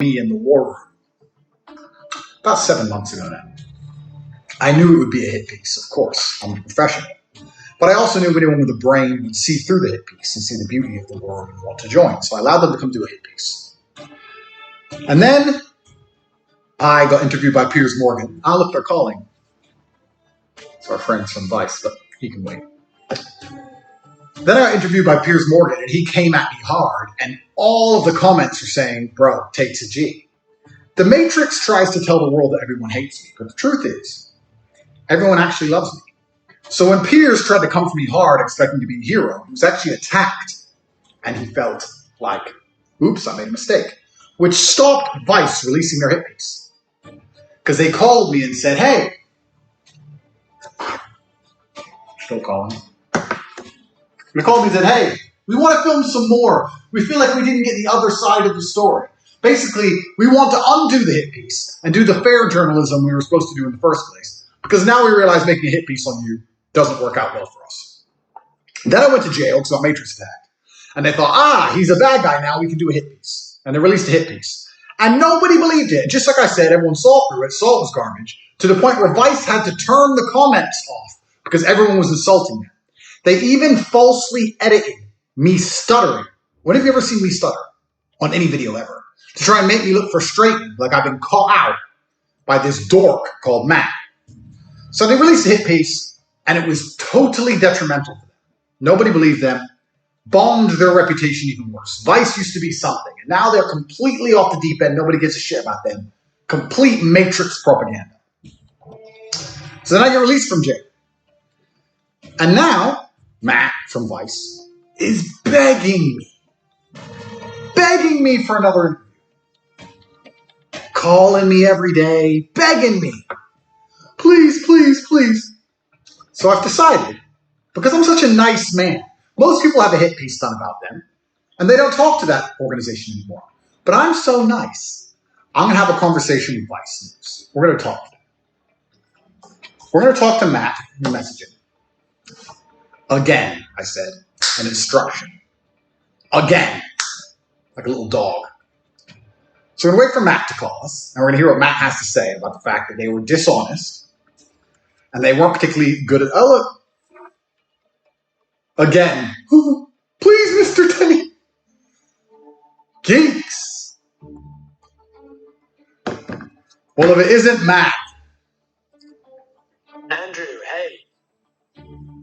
me in the war room. About 7 months ago now. I knew it would be a hit piece, of course. I'm a professional. But I also knew anyone with a brain would see through the hit piece and see the beauty of the world and want to join. So I allowed them to come do a hit piece. And then I got interviewed by Piers Morgan. Ah, look, they're calling. It's our friends from Vice, but he can wait. Then I got interviewed by Piers Morgan, and he came at me hard, and all of the comments are saying, bro, Tate's a G. The Matrix tries to tell the world that everyone hates me, but the truth is, everyone actually loves me. So when Piers tried to come for me hard, expecting to be a hero, he was actually attacked, and he felt like, oops, I made a mistake, which stopped Vice releasing their hit piece. Because they called me and said, hey, still calling. They called me and said, hey, we want to film some more. We feel like we didn't get the other side of the story. Basically, we want to undo the hit piece and do the fair journalism we were supposed to do in the first place. Because now we realize making a hit piece on you doesn't work out well for us. Then I went to jail because I got Matrix attacked. And they thought, he's a bad guy now, we can do a hit piece. And they released a hit piece. And nobody believed it. Just like I said, everyone saw through it, saw it was garbage, to the point where Vice had to turn the comments off because everyone was insulting them. They even falsely edited me stuttering. When have you ever seen me stutter on any video ever? To try and make me look frustrated, like I've been caught out by this dork called Matt. So they released a hit piece, and it was totally detrimental to them. Nobody believed them, bombed their reputation even worse. Vice used to be something, and now they're completely off the deep end. Nobody gives a shit about them. Complete Matrix propaganda. So then I get released from jail. And now, Matt from Vice is begging me for another interview. Calling me every day, begging me. Please, please, please. So I've decided, because I'm such a nice man, most people have a hit piece done about them, and they don't talk to that organization anymore. But I'm so nice, I'm going to have a conversation with Vice News. We're going to talk to them. We're going to talk to Matt and message him. Again, I said, an instruction. Again, like a little dog. So we're going to wait for Matt to call us, and we're going to hear what Matt has to say about the fact that they were dishonest, and they weren't particularly good at, again, please, Mr. Tate. Geeks. Well, if it isn't Matt. Andrew, hey.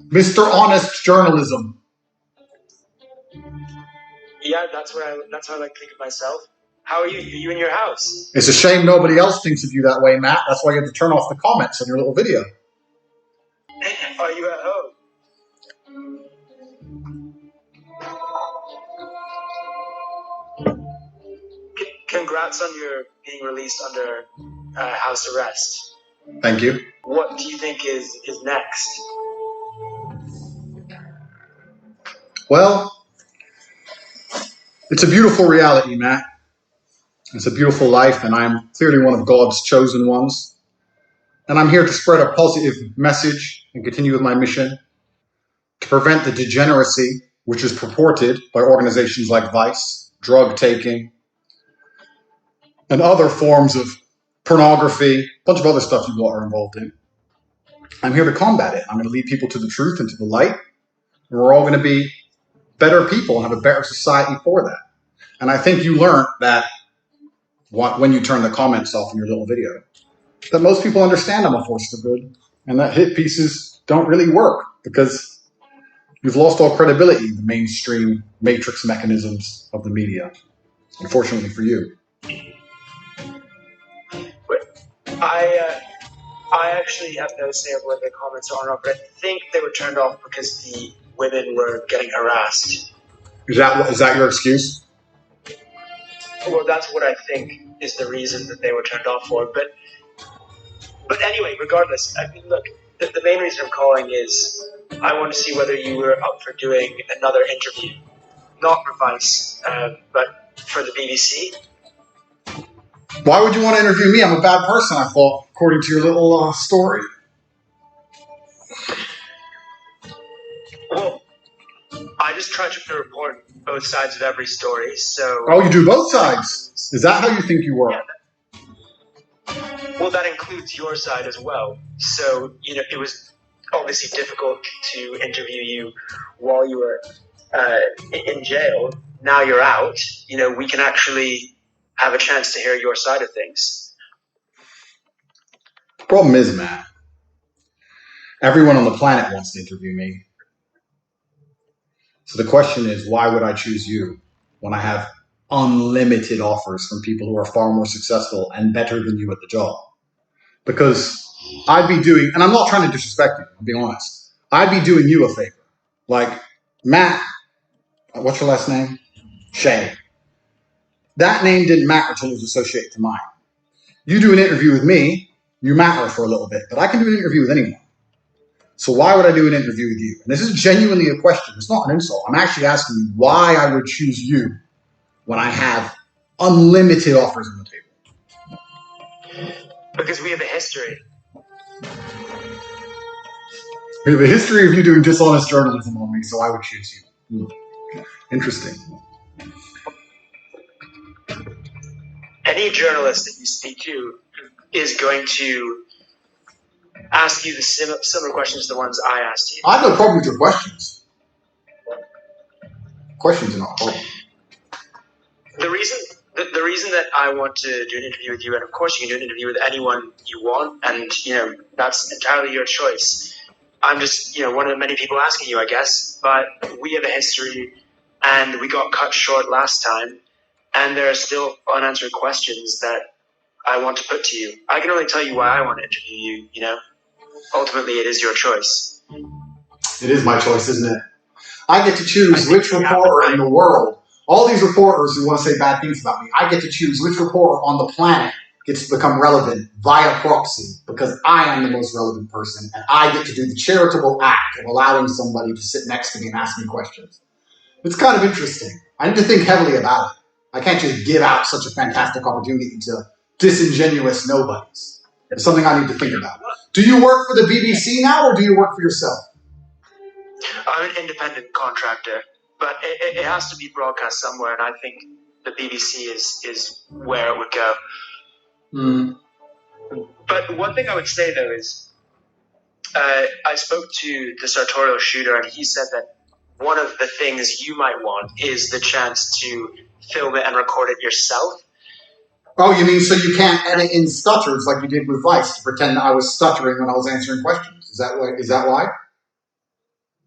Mr. Honest Journalism. Yeah, that's how I like to think of myself. How are you? Are you in your house? It's a shame nobody else thinks of you that way, Matt. That's why you have to turn off the comments on your little video. Are you at home? Congrats on your being released under house arrest. Thank you. What do you think is next? Well, it's a beautiful reality, Matt. It's a beautiful life, and I'm clearly one of God's chosen ones. And I'm here to spread a positive message and continue with my mission to prevent the degeneracy which is purported by organizations like Vice, drug taking, and other forms of pornography, a bunch of other stuff you are involved in. I'm here to combat it. I'm going to lead people to the truth and to the light, and we're all going to be better people and have a better society for that. And I think you learned that when you turn the comments off in your little video, that most people understand I'm a force for good, and that hit pieces don't really work because you've lost all credibility in the mainstream matrix mechanisms of the media, unfortunately for you. I actually have no say of whether the comments are or not, but I think they were turned off because the women were getting harassed. Is that your excuse? Well, that's what I think is the reason that they were turned off for. But anyway, regardless, I mean, look, the main reason I'm calling is I want to see whether you were up for doing another interview, not for Vice, but for the BBC. Why would you want to interview me? I'm a bad person, I thought, according to your little story. Well, I just tried to report both sides of every story. So. Oh, you do both sides. Is that how you think you work? Yeah, well, that includes your side as well. So, it was obviously difficult to interview you while you were in jail. Now you're out. We can actually have a chance to hear your side of things. The problem is, Matt, everyone on the planet wants to interview me. So the question is, why would I choose you when I have unlimited offers from people who are far more successful and better than you at the job? Because I'd be doing, and I'm not trying to disrespect you, I'll be honest, I'd be doing you a favor. Like, Matt, what's your last name? Shay. That name didn't matter until it was associated to mine. You do an interview with me, you matter for a little bit, but I can do an interview with anyone. So why would I do an interview with you? And this is genuinely a question. It's not an insult. I'm actually asking you why I would choose you when I have unlimited offers on the table. Because we have a history. We have a history of you doing dishonest journalism on me, so I would choose you. Interesting. Any journalist that you speak to is going to ask you the similar questions to the ones I asked you. I have no problem with your questions. Questions are not a problem. The reason that I want to do an interview with you, and of course you can do an interview with anyone you want, and that's entirely your choice. I'm just one of the many people asking you, I guess. But we have a history, and we got cut short last time, and there are still unanswered questions that I want to put to you. I can only tell you why I want to interview you. Ultimately, it is your choice. It is my choice, isn't it? I get to choose which reporter in the world. All these reporters who want to say bad things about me, I get to choose which reporter on the planet gets to become relevant via proxy because I am the most relevant person and I get to do the charitable act of allowing somebody to sit next to me and ask me questions. It's kind of interesting. I need to think heavily about it. I can't just give out such a fantastic opportunity to disingenuous nobodies. It's something I need to think about. Do you work for the BBC now or do you work for yourself? I'm an independent contractor, but it has to be broadcast somewhere, and I think the BBC is where it would go. But one thing I would say, though, is I spoke to the sartorial shooter, and he said that one of the things you might want is the chance to film it and record it yourself. Oh, you mean so you can't edit in stutters like you did with Vice to pretend I was stuttering when I was answering questions? Is that why?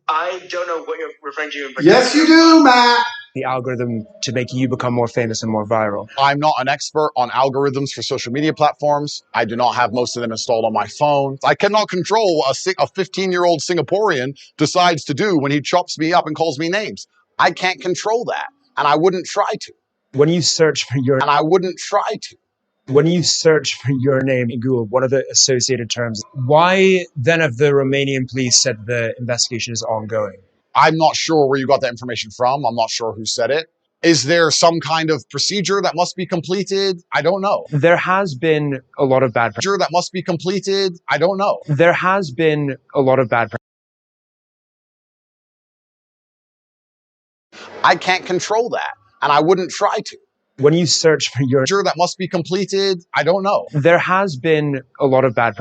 I don't know what you're referring to. Yes, you do, Matt. The algorithm to make you become more famous and more viral. I'm not an expert on algorithms for social media platforms. I do not have most of them installed on my phone. I cannot control a 15-year-old Singaporean decides to do when he chops me up and calls me names. I can't control that, and I wouldn't try to. When you search for your When you search for your name in Google, what are the associated terms? Why then have the Romanian police said the investigation is ongoing? I'm not sure where you got that information from. I'm not sure who said it. Is there some kind of procedure that must be completed? I don't know. There has been a lot of bad procedure that must be completed. I don't know. There has been a lot of bad. I can't control that, and I wouldn't try to. When you search for your procedure that must be completed, I don't know. There has been a lot of bad.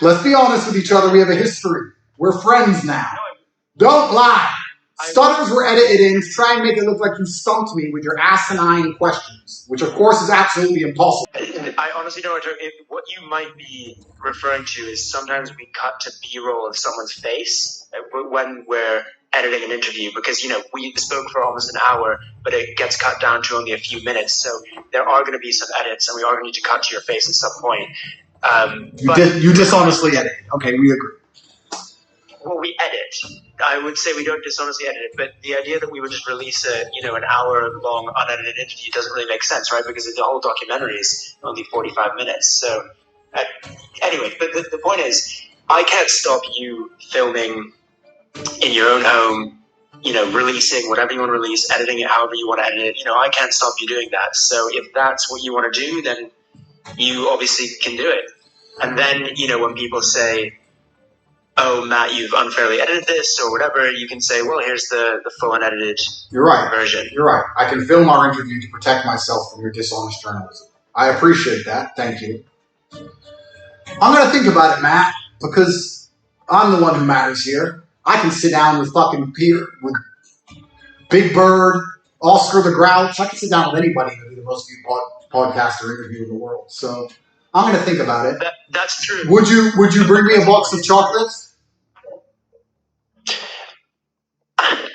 Let's be honest with each other. We have a history. We're friends now. Don't lie. Stutters were edited in to try and make it look like you stumped me with your asinine questions, which of course is absolutely impossible. I honestly don't know what you might be referring to is sometimes we cut to B-roll of someone's face when we're editing an interview because, we spoke for almost an hour, but it gets cut down to only a few minutes. So there are going to be some edits and we are going to need to cut to your face at some point. You dishonestly edited. Okay, we agree. Well, we edit. I would say we don't dishonestly edit it, but the idea that we would just release an hour-long unedited interview doesn't really make sense, right? Because the whole documentary is only 45 minutes. So, anyway, but the point is, I can't stop you filming in your own home releasing whatever you want to release, editing it however you want to edit it. I can't stop you doing that. So if that's what you want to do, then you obviously can do it. And then, when people say, oh, Matt, you've unfairly edited this or whatever, you can say, well, here's the full unedited version. You're right. I can film our interview to protect myself from your dishonest journalism. I appreciate that. Thank you. I'm going to think about it, Matt, because I'm the one who matters here. I can sit down with fucking Peter, with Big Bird, Oscar the Grouch. I can sit down with anybody to be the most viewed podcast or interview in the world. So I'm going to think about it. That's true. Would you bring me a box of chocolates?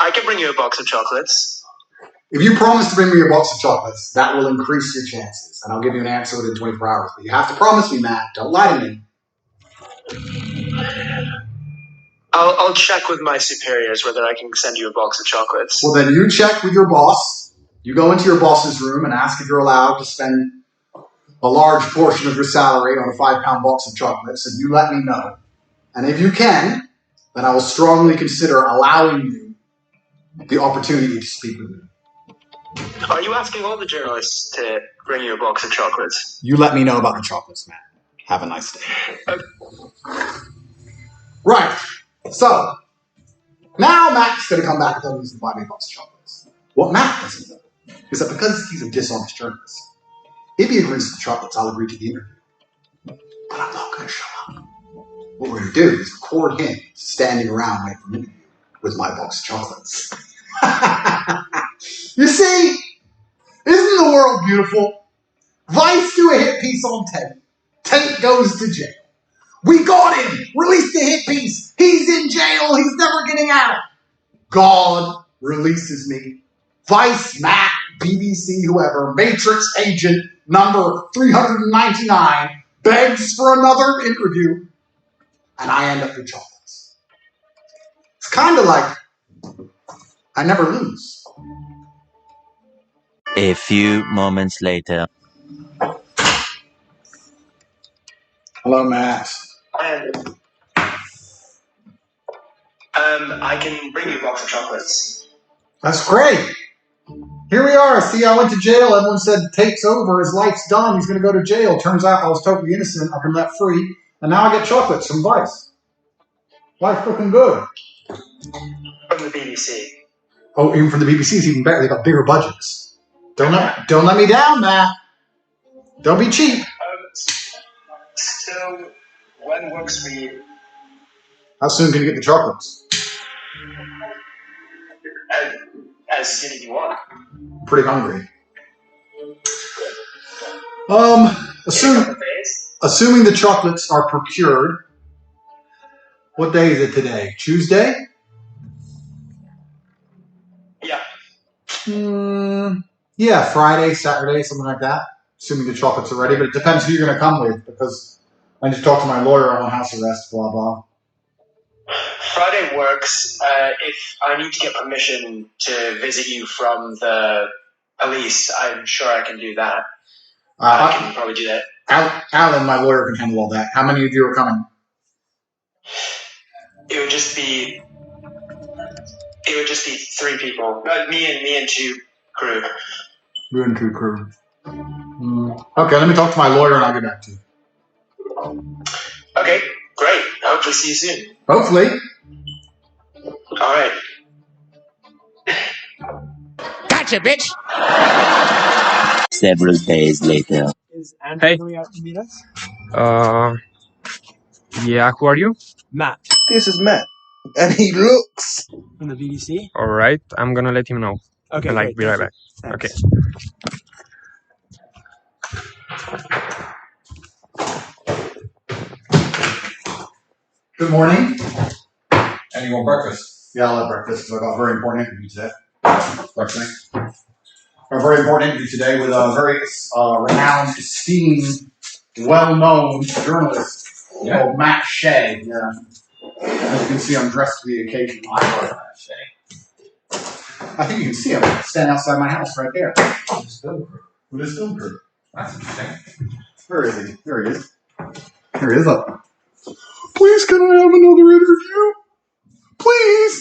I can bring you a box of chocolates. If you promise to bring me a box of chocolates, that will increase your chances, and I'll give you an answer within 24 hours. But you have to promise me, Matt. Don't lie to me. I'll check with my superiors whether I can send you a box of chocolates. Well, then you check with your boss. You go into your boss's room and ask if you're allowed to spend a large portion of your salary on a 5-pound box of chocolates, and you let me know. And if you can, then I will strongly consider allowing you the opportunity to speak with me. Are you asking all the journalists to bring you a box of chocolates? You let me know about the chocolates, Matt. Have a nice day. Right. So, now Matt's going to come back and tell me he's going to buy me a box of chocolates. What Matt doesn't know is that because he's a dishonest journalist, if he agrees to the chocolates, I'll agree to the interview. But I'm not going to show up. What we're going to do is record him standing around waiting for an interview with my box of chocolates. You see, isn't the world beautiful? Vice do a hit piece on Tate. Tate goes to jail. We got him! Released the hit piece! He's in jail! He's never getting out! God releases me. Vice, Matt, BBC, whoever, Matrix agent number 399 begs for another interview, and I end up with chocolates. It's kind of like I never lose. A few moments later. Hello, Matt. I can bring you a box of chocolates. That's great. Here we are. See, I went to jail. Everyone said Tate's over. His life's done. He's going to go to jail. Turns out I was totally innocent. I've been let free. And now I get chocolates from Vice. Life's looking good. From the BBC. Oh, even from the BBC, it's even better. They got bigger budgets. Don't let me down, Matt. Don't be cheap. So, when works for you? How soon can you get the chocolates? As soon as you want. I'm pretty hungry. Assuming the chocolates are procured, what day is it today? Tuesday? Yeah. Yeah, Friday, Saturday, something like that. Assuming the chocolates are ready, but it depends who you're going to come with, because I just talked to my lawyer on house arrest, blah, blah. Friday works. If I need to get permission to visit you from the police, I'm sure I can do that. I can probably do that. Alan, my lawyer, can handle all that. How many of you are coming? It would just be 3 people. Me and 2 crew. You and 2 crew. Okay, let me talk to my lawyer and I'll get back to you. Okay, great. Hopefully see you soon. Hopefully. All right. Gotcha, bitch! Several days later. Is Andrew coming out to meet us? Yeah, who are you? Matt. This is Matt. And he looks... From the BBC? Alright, I'm gonna let him know. Okay, and be right back. Thanks. Okay. Good morning. And you want breakfast? Yeah, I'll have breakfast because I got a very important interview today. Breakfast. A very important interview today with a very renowned, esteemed, well-known journalist called Matt Shea. Yeah. As you can see, I'm dressed for the occasion. I love Matt Shea. I think you can see him standing outside my house right there. With his film crew. With his film crew. That's interesting. Where is he? There he is. Here he is. Up. Please, can I have another interview? Please.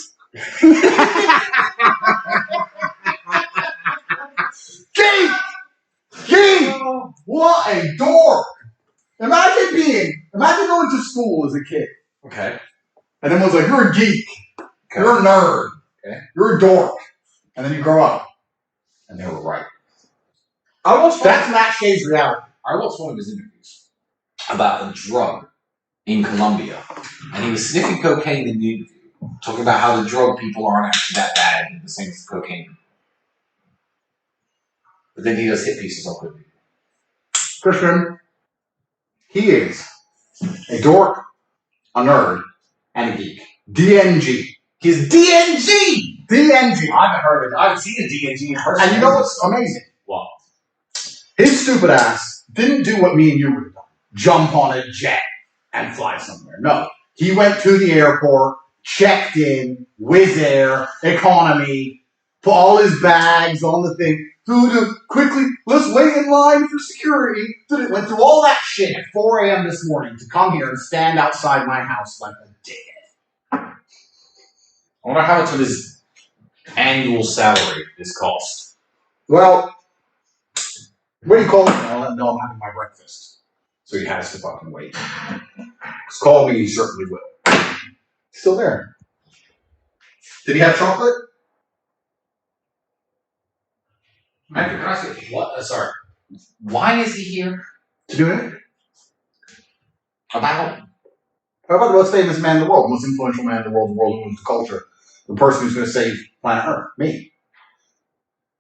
thinking, imagine going to school as a kid. Okay. And then one's like, you're a geek. Okay. You're a nerd. Okay. You're a dork. And then you grow up. And they were right. That's Matt Shay's reality. I watched one of his interviews about a drug in Colombia. And he was sniffing cocaine in the interview, talking about how the drug people aren't actually that bad and the same as cocaine. But then he does hit pieces on good people. Christian, he is a dork, a nerd, and a geek. DNG. He's DNG! DNG. I haven't heard of it. I haven't seen a DNG in person. And you know what's amazing? What? His stupid ass didn't do what me and you would have done. Jump on a jet and fly somewhere. No. He went to the airport, checked in, Wizz Air, economy, put all his bags on the thing, quickly, let's wait in line for security. Went through all that shit at 4 a.m. this morning to come here and stand outside my house like a dickhead. I wonder how much of his annual salary this cost. Well, what do you call it? I'll let him know I'm having my breakfast. So he has to fucking wait. Just call me, he certainly will. Still there. Did he have chocolate? Andrew, can I say, what? Sorry. Why is he here? To do it? About? How about the most famous man in the world, the most influential man in the world who moves the culture, the person who's going to save planet Earth? Me.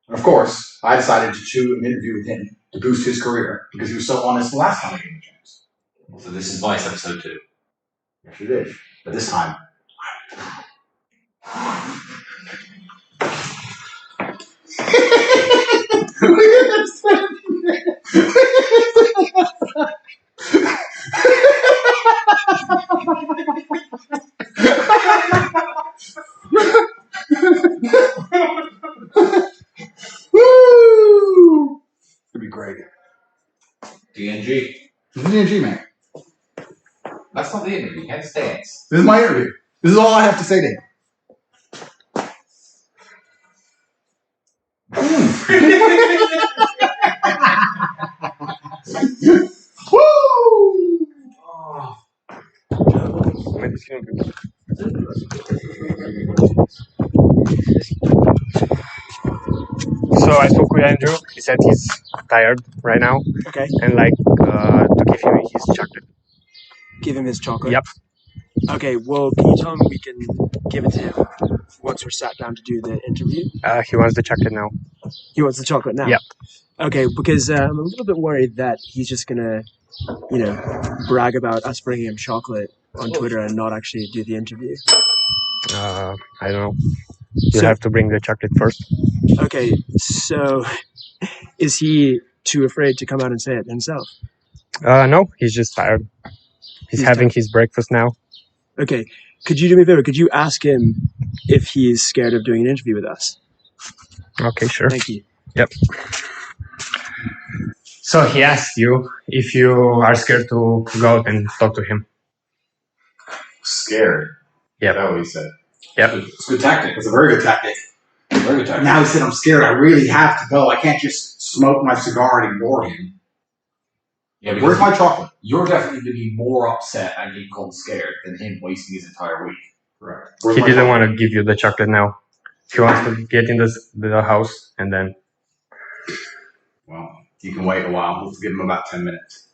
And of course, I decided to do an interview with him to boost his career because he was so honest the last time I gave him a chance. So this is Vice episode 2. Yes, you did. But this time, woo! It'd be great. DNG. This is DNG, man. That's not the interview. He had to dance. This is my interview. This is all I have to say to him. Woo! So I spoke with Andrew. He said he's tired right now. Okay. And to give him his chocolate. Give him his chocolate? Yep. Okay, well, can you tell him we can give it to him once we're sat down to do the interview? He wants the chocolate now. He wants the chocolate now? Yep. Okay, because I'm a little bit worried that he's just going to, brag about us bringing him chocolate on Twitter and not actually do the interview. I don't know. You have to bring the chocolate first. Okay, so is he too afraid to come out and say it himself? No, he's just tired. He's having his breakfast now. Okay, could you do me a favor? Could you ask him if he's scared of doing an interview with us? Okay, sure. Thank you. Yep. So he asked you if you are scared to go out and talk to him. Scared. Yeah. That's what he said. Yep. It's a good tactic. It's a very good tactic. Very good tactic. Now he said, I'm scared. I really have to go. I can't just smoke my cigar and ignore him. Yeah, Where's my chocolate? You're definitely going to be more upset and getting called scared than him wasting his entire week. Correct. He didn't want to give you the chocolate now. He wants to get in the house and then... Well, you can wait a while. Let's give him about 10 minutes.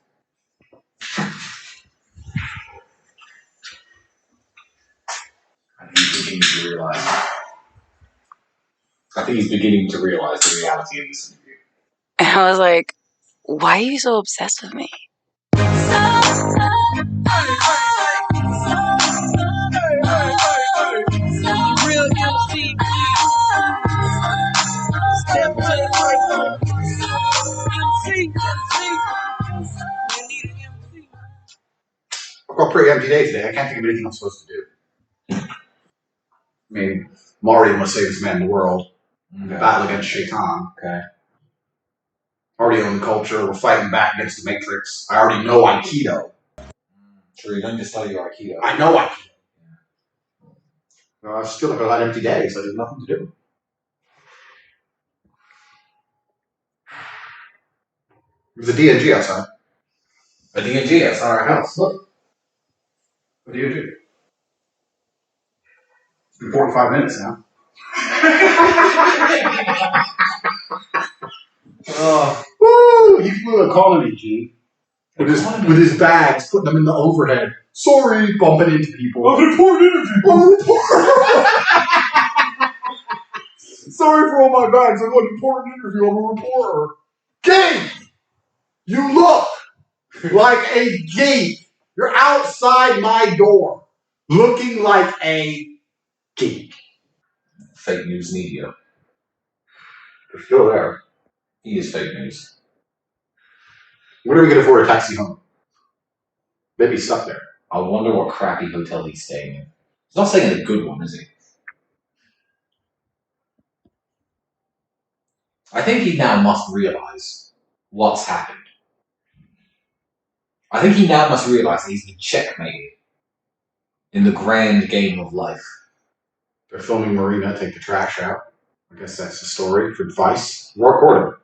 I think he's beginning to realize. I think he's beginning to realize the reality of this interview. And I was like, why are you so obsessed with me? I've got a pretty empty day today. I can't think of anything I'm supposed to do. I mean, I'm already the most famous man in the world. Okay. Battle against Shaitan. Okay. Already own the culture. We're fighting back against the Matrix. I already know Aikido. Sure, you're going to study your Aikido. I know Aikido. I still have a lot of empty days. So there's nothing to do. There's a DNG outside. A D&G outside our house. Look. What do you do? It's been 45 minutes now. Woo! He flew a colony, Gene. With his bags, putting them in the overhead. Sorry, bumping into people. I'm an important interview. Sorry for all my bags. I got an important interview. I'm a reporter. Game! You look like a geek. You're outside my door, looking like a geek. Fake news media. They're still there. He is fake news. When are we going to afford a taxi home? Maybe he's stuck there. I wonder what crappy hotel he's staying in. He's not staying in a good one, is he? I think he now must realize what's happened. I think he now must realize that he's been checkmated in the grand game of life. They're filming Marina take the trash out. I guess that's the story for Vice. We're recording.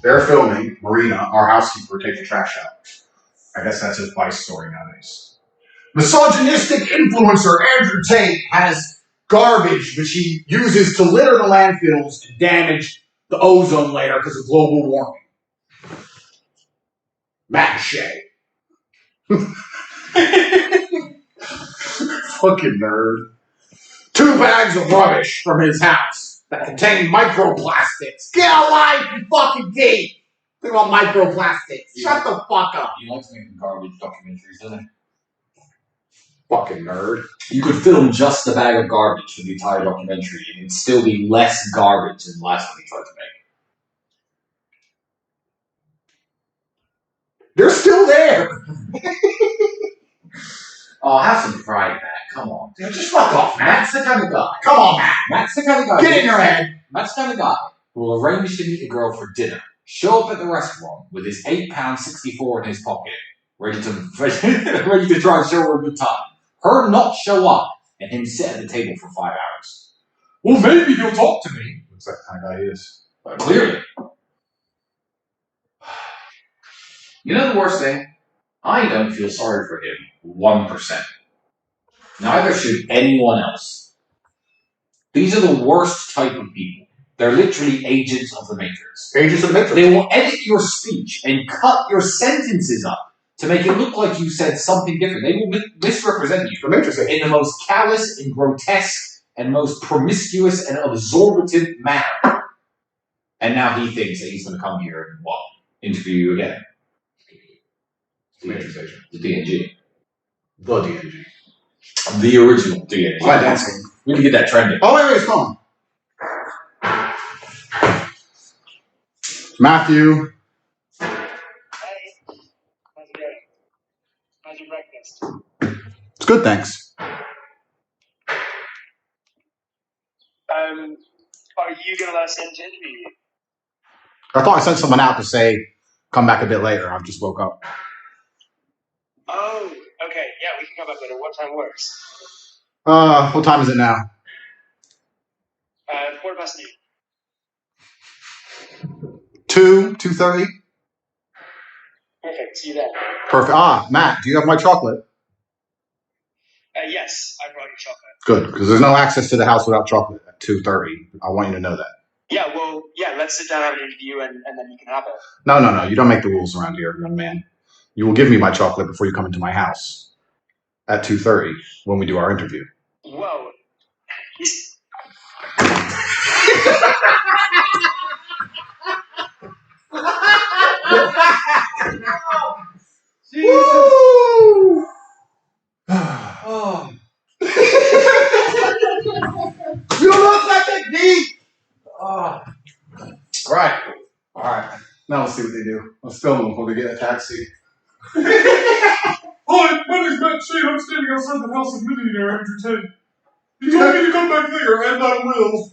They're filming Marina, our housekeeper, take the trash out. I guess that's his Vice story nowadays. Misogynistic influencer Andrew Tate has garbage which he uses to litter the landfills to damage the ozone layer because of global warming. Mache. Fucking nerd. 2 bags of rubbish from his house that contain microplastics. Get a life, you fucking geek! Think about microplastics. Shut the fuck up. He likes making garbage documentaries, doesn't he? Fucking nerd. You could film just the bag of garbage for the entire documentary and it'd still be less garbage than the last one he tried to make. They're still there. Oh, have some pride, Matt. Come on. Dude, just fuck off, Matt. Matt's the kind of guy. Come on, Matt. Matt's the kind of guy. Get in your head. Matt's the kind of guy who will arrange to meet a girl for dinner, show up at the restaurant with his £8.64 in his pocket, ready to try and show her a good time. Her not show up, and him sit at the table for 5 hours. Well, maybe he'll talk to me. Looks like the kind of guy he is. Clearly. You know the worst thing? I don't feel sorry for him 1%. Neither should anyone else. These are the worst type of people. They're literally agents of the Matrix. Agents of the Matrix. They will edit your speech and cut your sentences up to make it look like you said something different. They will misrepresent you The Matrix in the most callous and grotesque and most promiscuous and exorbitant manner. And now he thinks that he's going to come here and what? Interview you again. The Matrix agent. The DNG. The DNG. The original DNG. Why dancing? We can get that trending. Oh, wait, it's gone. Matthew. Hey, how's it going? How's your breakfast? It's good, thanks. Are you gonna let us in to interview you? I thought I sent someone out to say, come back a bit later. I just woke up. Oh, okay. Yeah, we can come back later. What time works? What time is it now? noon. 2:30? Perfect. See you then. Perfect. Ah, Matt, do you have my chocolate? Yes, I brought you chocolate. Good, because there's no access to the house without chocolate at 2:30. I want you to know that. Yeah, well, yeah, let's sit down and have an interview and then you can have it. No. You don't make the rules around here, young man. You will give me my chocolate before you come into my house at 2:30 when we do our interview. Whoa. He's... Woo! Oh. You don't look like that deep! Oh. Right. All right. Now let's see what they do. Let's film them before they get a taxi. Hi, my name's Matt Shane. I'm standing outside the house of millionaire Andrew Tate. He told me to come back later, and I will.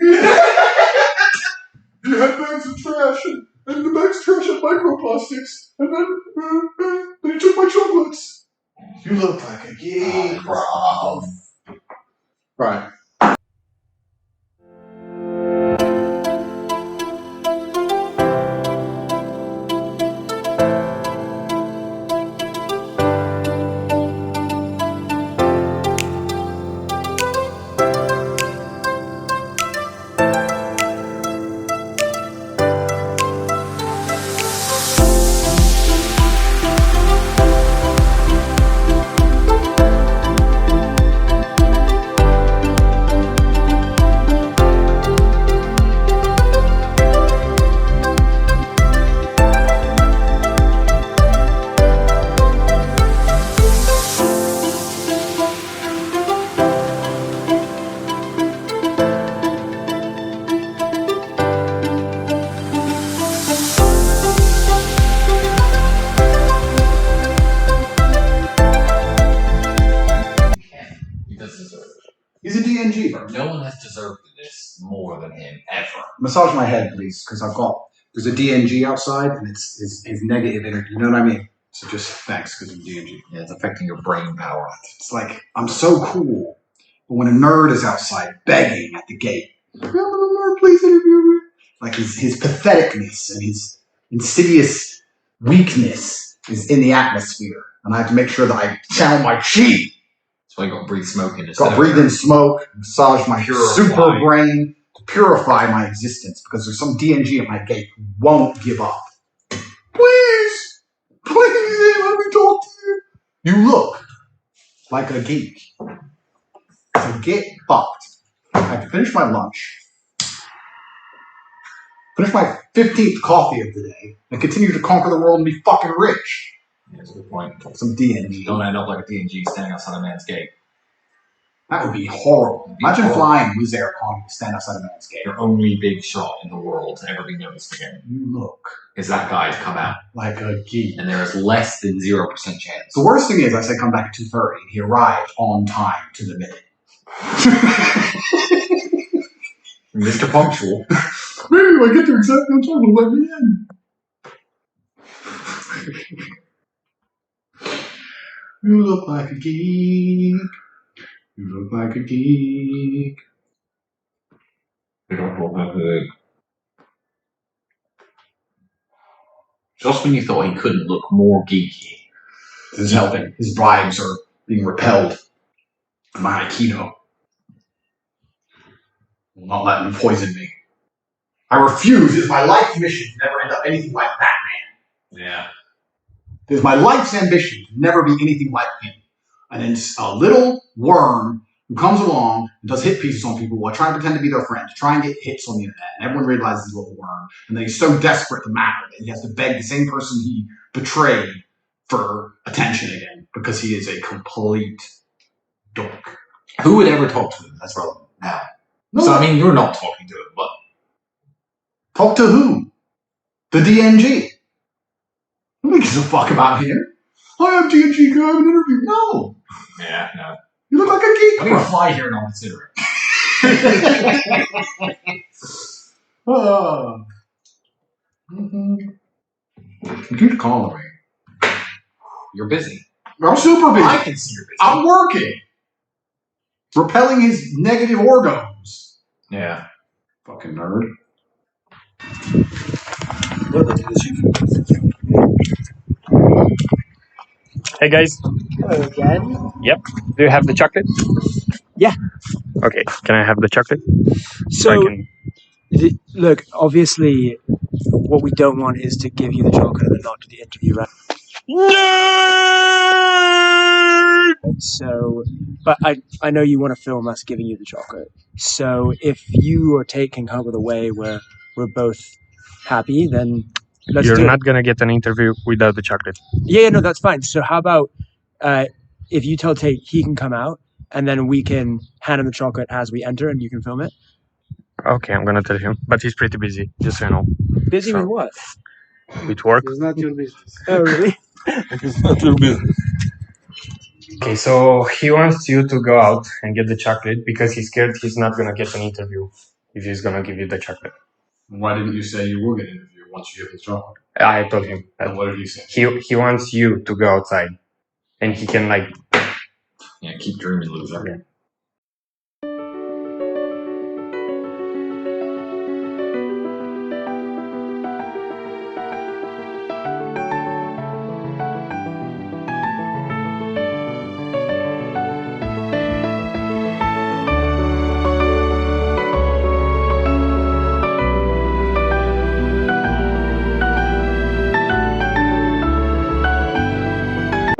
He had bags of trash, and the bags of trash had microplastics, and then he took my chocolates. You look like a geek. Right. DNG, bro. No one has deserved this more than him, ever. Massage my head, please, because there's a DNG outside, and it's negative energy. You know what I mean? So just thanks, because of DNG. Yeah, it's affecting your brain power. It's like, I'm so cool. But when a nerd is outside begging at the gate, nerd, please interview me. Like his patheticness and his insidious weakness is in the atmosphere. And I have to make sure that I channel my chi. That's why you gotta breathe smoke in. Got to breathe in smoke, massage my super brain to purify my existence, because there's some DNG at my gate who won't give up. Please, let me talk to you. You look like a geek. So get fucked. I have to finish my lunch, finish my 15th coffee of the day, and continue to conquer the world and be fucking rich. Yeah, that's a good point. Some DNG. Don't end up like a DNG standing outside a man's gate. That would be horrible. Imagine flying Wizz Air calling you to stand outside a man's gate. Your only big shot in the world to ever be noticed again. You look is that guy to come out like a geek. And there is less than 0% chance. The worst thing is, I said come back at 2:30, and he arrived on time to the minute. Mr. Punctual. Maybe if I get there exactly on time, will let me in. You look like a geek. You look like a geek. You don't look like a geek. Just when you thought he couldn't look more geeky. This is helping. His vibes are being repelled by my Aikido. Will not let him poison me. I refuse. It is my life mission to never end up anything like that man. Yeah. It is my life's ambition to never be anything like him. And then a little worm who comes along and does hit pieces on people while trying to pretend to be their friend, to try and get hits on the internet. And everyone realizes he's a little worm. And then he's so desperate to matter that he has to beg the same person he betrayed for attention again, because he is a complete dork. Who would ever talk to him? That's relevant now. No. So, I mean, you're not talking to him, but... Talk to who? The DNG. Nobody gives a fuck about him. I have DNG, can I have an interview? No. Yeah, no. You look like a geek. I'm going to fly here and I'll consider it. You keep calling me. You're busy. I'm super busy. I can see you're busy. I'm working. Repelling his negative organs. Yeah. Fucking nerd. Hey guys. Hello again. Yep. Do you have the chocolate? Yeah. Okay. Can I have the chocolate? So, look, obviously, what we don't want is to give you the chocolate and not do the interview, right? So, but I know you want to film us giving you the chocolate. So if you or Tate can come up with a way where we're both happy, then let's do it. You're not gonna get an interview without the chocolate. Yeah, no, that's fine. So how about if you tell Tate he can come out, and then we can hand him the chocolate as we enter, and you can film it? Okay, I'm gonna tell him, but he's pretty busy, just so you know. Busy with what? With work. It's not your business. Oh, really? It's not your business. Okay, so he wants you to go out and get the chocolate because he's scared he's not gonna get an interview if he's gonna give you the chocolate. Why didn't you say you will get an interview once you get the chocolate? I told him. And what did he say? He wants you to go outside, and he can keep dreaming, loser. Yeah.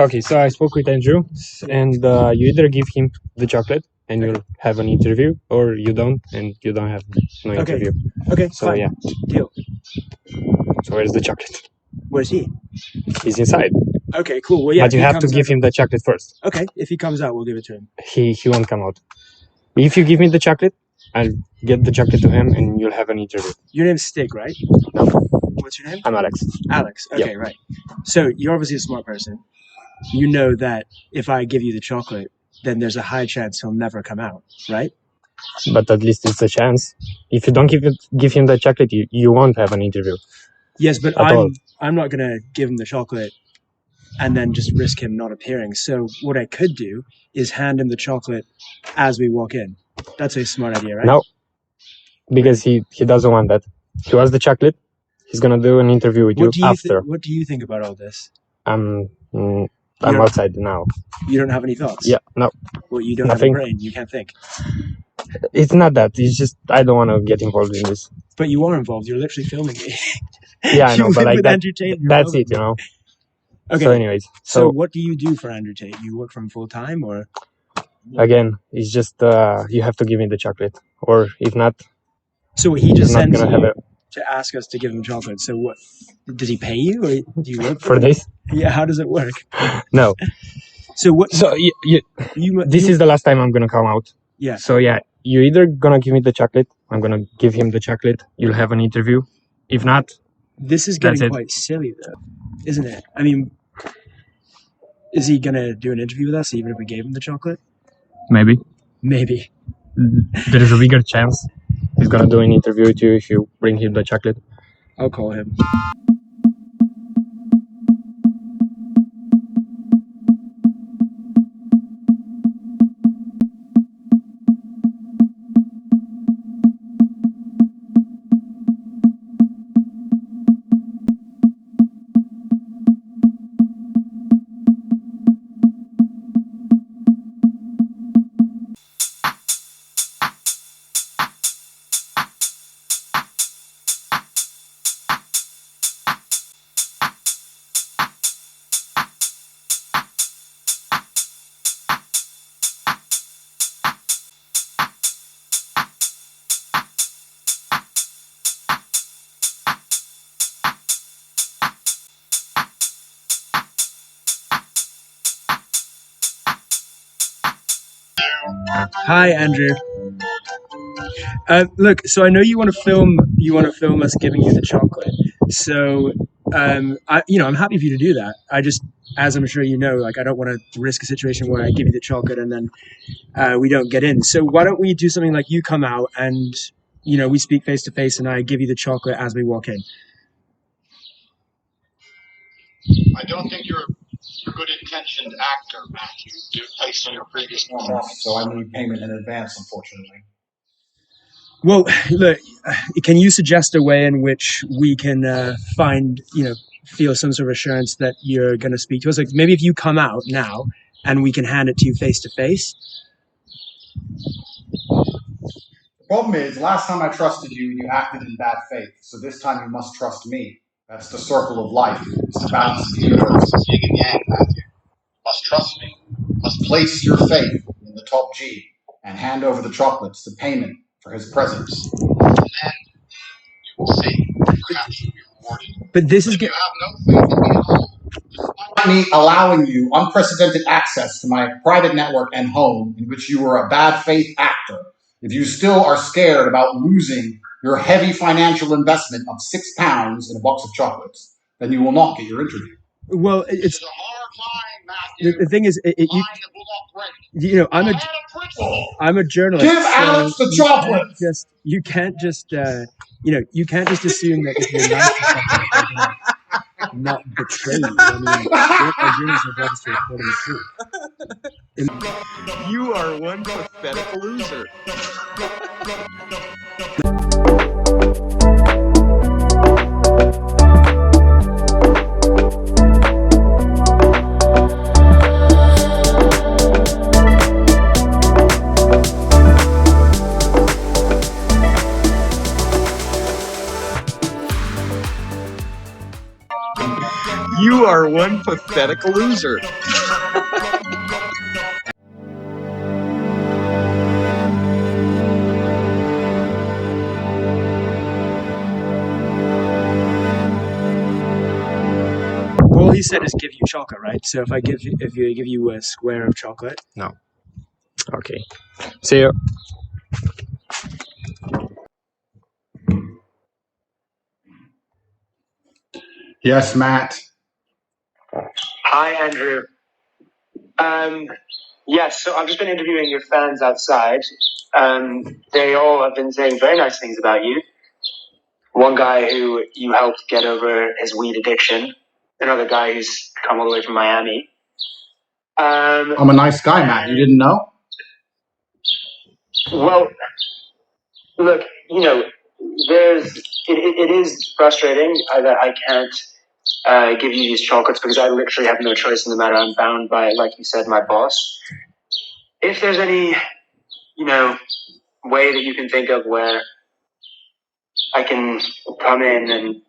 Okay, so I spoke with Andrew, and you either give him the chocolate and you'll have an interview, or you don't, and you don't have no interview. Okay, so fine. Yeah. Deal. So where's the chocolate? Where's he? He's inside. Okay, cool. Well, yeah. But you have to give him the chocolate first. Okay, if he comes out, we'll give it to him. He won't come out. If you give me the chocolate, I'll get the chocolate to him, and you'll have an interview. Your name's Stig, right? No. What's your name? I'm Alex. Alex. Okay, Yep. Right. So you're obviously a smart person. You know that if I give you the chocolate, then there's a high chance he'll never come out, right? but at least it's a chance. If you don't give him the chocolate, you won't have an interview. Yes, but at all. I'm not gonna give him the chocolate and then just risk him not appearing. So what I could do is hand him the chocolate as we walk in. That's a smart idea, right? No, because he doesn't want that. He wants the chocolate. He's gonna do an interview with you after. What do you think about all this? I'm outside now. You don't have any thoughts? Yeah, no. Well, you don't Nothing. have a brain. You can't think. It's not that. It's just I don't want to get involved in this. But you are involved. You're literally filming me. Yeah, I know, but like that, Andrew Tate, that's it, you know. Okay. So anyways. So what do you do for Andrew Tate? You work for him full time, or? Again, it's just you have to give me the chocolate, or if not. So he just sends you to ask us to give him chocolate. So what? Does he pay you, or do you work for this? Yeah. How does it work? No. So what? So this is the last time I'm gonna come out. Yeah. So yeah, you're either gonna give me the chocolate. I'm gonna give him the chocolate. You'll have an interview. If not, this is getting quite silly, though, isn't it? I mean, is he gonna do an interview with us even if we gave him the chocolate? Maybe. Maybe. There is a bigger chance he's gonna do an interview with you if you bring him the chocolate. I'll call him. Hi, Andrew. Look, so I know you want to film. You want to film us giving you the chocolate. So, I'm happy for you to do that. I just, as I'm sure you know, like I don't want to risk a situation where I give you the chocolate and then we don't get in. So why don't we do something like you come out and we speak face to face and I give you the chocolate as we walk in. I don't think you're a good intentioned actor, Matthew, based on your previous performance. So I need payment in advance, unfortunately. Well, look, can you suggest a way in which we can feel some sort of assurance that you're going to speak to us? Like maybe if you come out now and we can hand it to you face to face. The problem is, last time I trusted you, you acted in bad faith. So this time you must trust me. That's the circle of life. It's the balance of the universe. Yin and yang, Matthew. Must trust me. Must place your faith in the top G and hand over the chocolates, the payment for his presence. And then you will see. Perhaps you'll be rewarded. But this is you have no faith in me at all. Me allowing you unprecedented access to my private network and home in which you were a bad faith actor. If you still are scared about losing your heavy financial investment of £6 in a box of chocolates, then you will not get your interview. Well, it's a hard line, Matthew. The thing is, I'm a journalist. Give Alex the chocolate. You can't just assume that if you're nice to someone, they're gonna not betray you. I mean, a journalist is obviously reporting the truth. You are one pathetic loser. You are one pathetic loser. All he said is give you chocolate, right? So if I give you a square of chocolate. No. Okay. See you. Yes, Matt. Hi, Andrew. Yes, so I've just been interviewing your fans outside. They all have been saying very nice things about you. One guy who you helped get over his weed addiction. Another guy who's come all the way from Miami. I'm a nice guy, Matt. You didn't know? Well, look, you know, it is frustrating that I can't give you these chocolates because I literally have no choice in the matter. I'm bound by, like you said, my boss. If there's any, you know, way that you can think of where I can come in and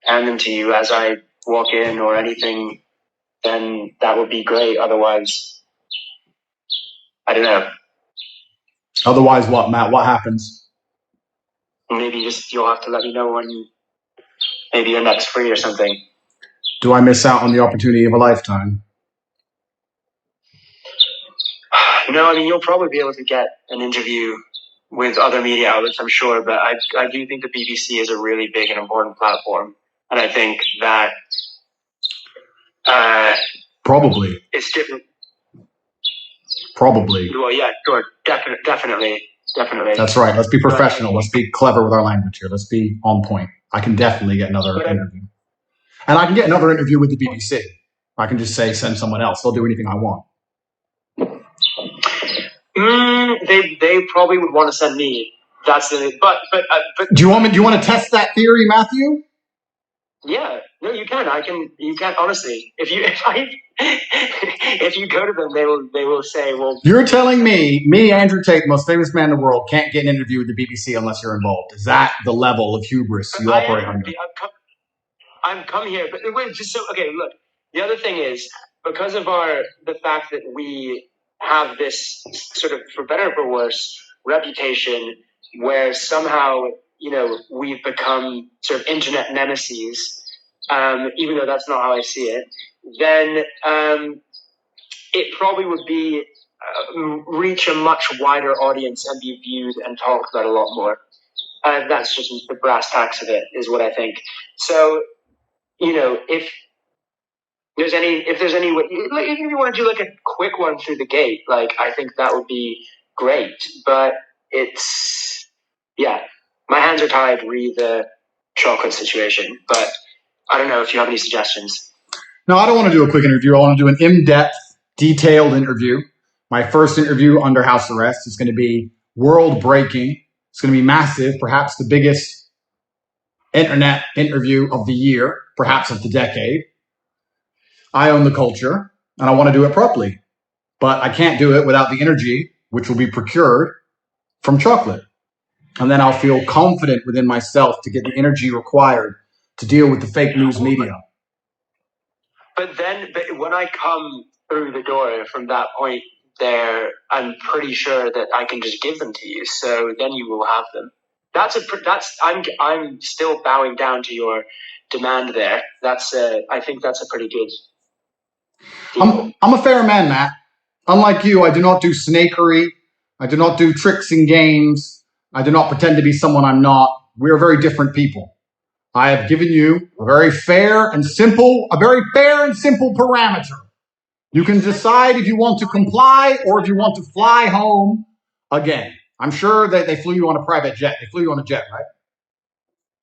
hand them to you as I walk in or anything, then that would be great. Otherwise, I don't know. Otherwise what, Matt? What happens? Maybe just you'll have to let me know when maybe you're next free or something. Do I miss out on the opportunity of a lifetime? No, I mean, you'll probably be able to get an interview with other media outlets, I'm sure, but I do think the BBC is a really big and important platform. And I think that Probably. it's different. Probably. Well, yeah, sure. Definitely. That's right. Let's be professional. Let's be clever with our language here. Let's be on point. I can definitely get another interview. And I can get another interview with the BBC. I can just say, send someone else. They'll do anything I want. They probably would want to send me. That's the but. Do you want to test that theory, Matthew? Yeah, no, you can. You can honestly. If you go to them, they will say, well. You're telling me, Andrew Tate, most famous man in the world, can't get an interview with the BBC unless you're involved. Is that the level of hubris you operate under? I'm come here, but wait, just so okay. Look, the other thing is because of the fact that we have this sort of, for better or for worse, reputation where somehow we've become sort of internet nemesis, even though that's not how I see it. Then it probably would be reach a much wider audience and be viewed and talked about a lot more. That's just the brass tacks of it, is what I think. So. If there's any way, if you want to do like a quick one through the gate, like I think that would be great. But my hands are tied re the chocolate situation. But I don't know if you have any suggestions. No, I don't want to do a quick interview. I want to do an in-depth, detailed interview. My first interview under house arrest is going to be world-breaking. It's going to be massive, perhaps the biggest internet interview of the year, perhaps of the decade. I own the culture, and I want to do it properly. But I can't do it without the energy, which will be procured from chocolate. And then I'll feel confident within myself to get the energy required to deal with the fake news media. But when I come through the door from that point there, I'm pretty sure that I can just give them to you. So then you will have them. I'm still bowing down to your demand there. I think that's a pretty good deal. I'm a fair man, Matt. Unlike you, I do not do snakery. I do not do tricks and games. I do not pretend to be someone I'm not. We are very different people. I have given you a very fair and simple parameter. You can decide if you want to comply or if you want to fly home again. I'm sure that they flew you on a private jet. They flew you on a jet, right?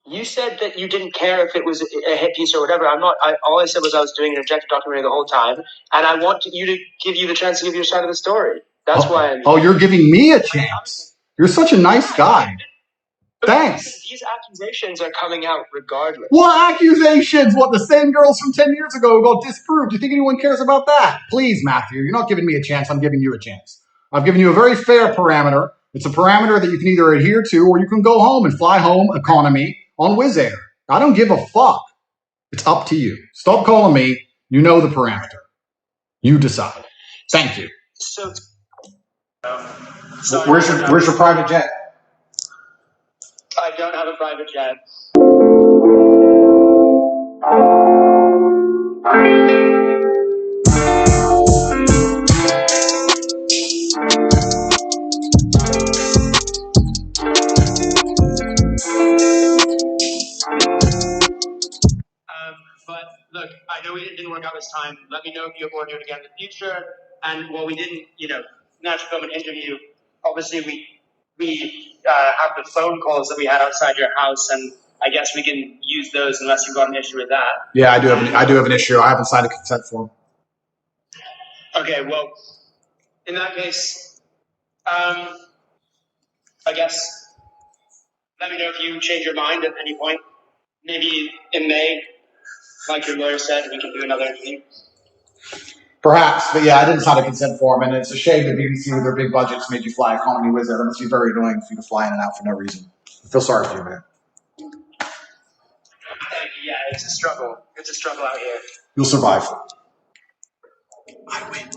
You said that you didn't care if it was a hit piece or whatever. All I said was I was doing an objective documentary the whole time, and I want you to give you the chance to give your side of the story. That's why I'm. Oh, you're giving me a chance. You're such a nice guy. Thanks. These accusations are coming out regardless. What accusations? What, the same girls from 10 years ago got disproved? Do you think anyone cares about that? Please, Matthew, you're not giving me a chance. I'm giving you a chance. I've given you a very fair parameter. It's a parameter that you can either adhere to or you can go home and fly home economy on Wizz Air. I don't give a fuck. It's up to you. Stop calling me. You know the parameter. You decide. Thank you. Where's your private jet? I don't have a private jet. But look, I know it didn't work out as this time. Let me know if you want to do it again in the future. And while we didn't, not film an interview, obviously we have the phone calls that we had outside your house, and I guess we can use those unless you've got an issue with that. Yeah, I do have an issue. I haven't signed a consent form. Okay, well, in that case, I guess let me know if you change your mind at any point. Maybe in May, like your lawyer said, we can do another interview. Perhaps, but yeah, I didn't sign a consent form, and it's a shame that BBC with their big budgets made you fly a comedy wizard. It must be very annoying for you to fly in and out for no reason. I feel sorry for you, man. Yeah, it's a struggle. It's a struggle out here. You'll survive. I win.